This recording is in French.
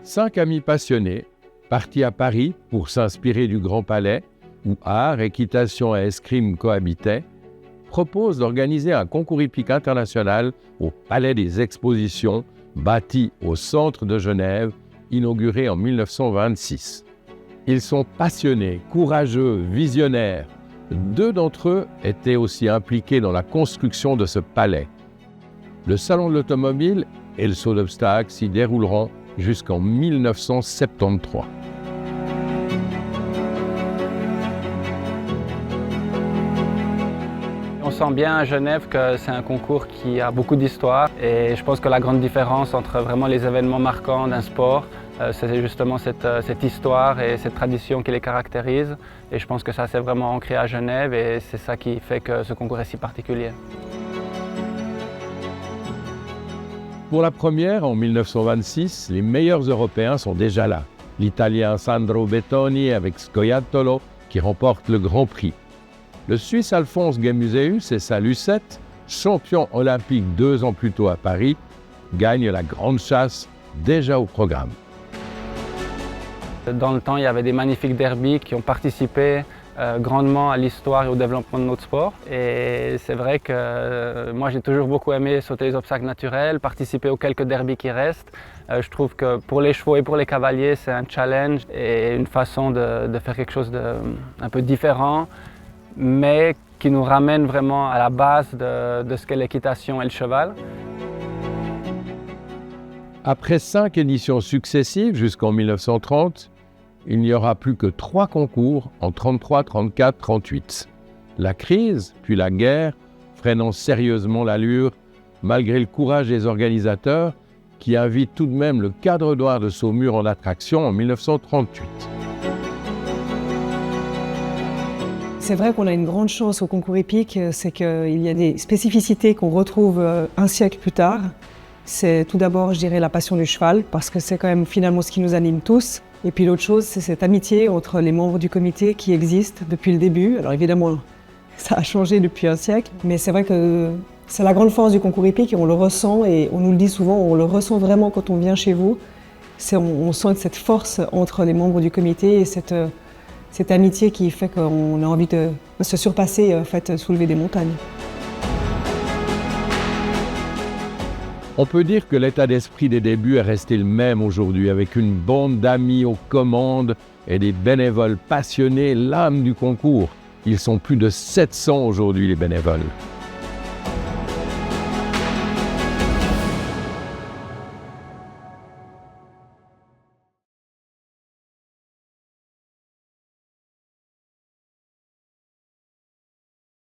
5 amis passionnés, partis à Paris pour s'inspirer du Grand Palais, où art, équitation et escrime cohabitaient, proposent d'organiser un concours hippique international au Palais des Expositions, bâti au centre de Genève, inauguré en 1926. Ils sont passionnés, courageux, visionnaires. 2 d'entre eux étaient aussi impliqués dans la construction de ce palais. Le Salon de l'automobile et le saut d'obstacles s'y dérouleront jusqu'en 1973. On sent bien à Genève que c'est un concours qui a beaucoup d'histoire et je pense que la grande différence entre vraiment les événements marquants d'un sport, c'est justement cette histoire et cette tradition qui les caractérise. Et je pense que ça c'est vraiment ancré à Genève et c'est ça qui fait que ce concours est si particulier. Pour la première, en 1926, les meilleurs Européens sont déjà là. L'Italien Sandro Bettoni avec Scoiattolo qui remporte le Grand Prix. Le Suisse Alphonse Gemuseus et sa Lucette, champion olympique 2 ans plus tôt à Paris, gagnent la grande chasse déjà au programme. Dans le temps, il y avait des magnifiques derbys qui ont participé grandement à l'histoire et au développement de notre sport. Et c'est vrai que moi j'ai toujours beaucoup aimé sauter les obstacles naturels, participer aux quelques derbys qui restent. Je trouve que pour les chevaux et pour les cavaliers, c'est un challenge et une façon de faire quelque chose d'un peu différent, mais qui nous ramène vraiment à la base de ce qu'est l'équitation et le cheval. Après 5 éditions successives jusqu'en 1930, il n'y aura plus que 3 concours en 33, 34, 38. La crise, puis la guerre, freinant sérieusement l'allure, malgré le courage des organisateurs, qui invitent tout de même le cadre noir de Saumur en attraction en 1938. C'est vrai qu'on a une grande chance au concours hippique, c'est qu'il y a des spécificités qu'on retrouve un siècle plus tard. C'est tout d'abord, je dirais, la passion du cheval, parce que c'est quand même finalement ce qui nous anime tous. Et puis l'autre chose, c'est cette amitié entre les membres du comité qui existe depuis le début. Alors évidemment, ça a changé depuis un siècle, mais c'est vrai que c'est la grande force du concours hippique et on le ressent, et on nous le dit souvent, on le ressent vraiment quand on vient chez vous. On sent cette force entre les membres du comité et cette amitié qui fait qu'on a envie de se surpasser, soulever des montagnes. On peut dire que l'état d'esprit des débuts est resté le même aujourd'hui, avec une bande d'amis aux commandes et des bénévoles passionnés, l'âme du concours. Ils sont plus de 700 aujourd'hui, les bénévoles.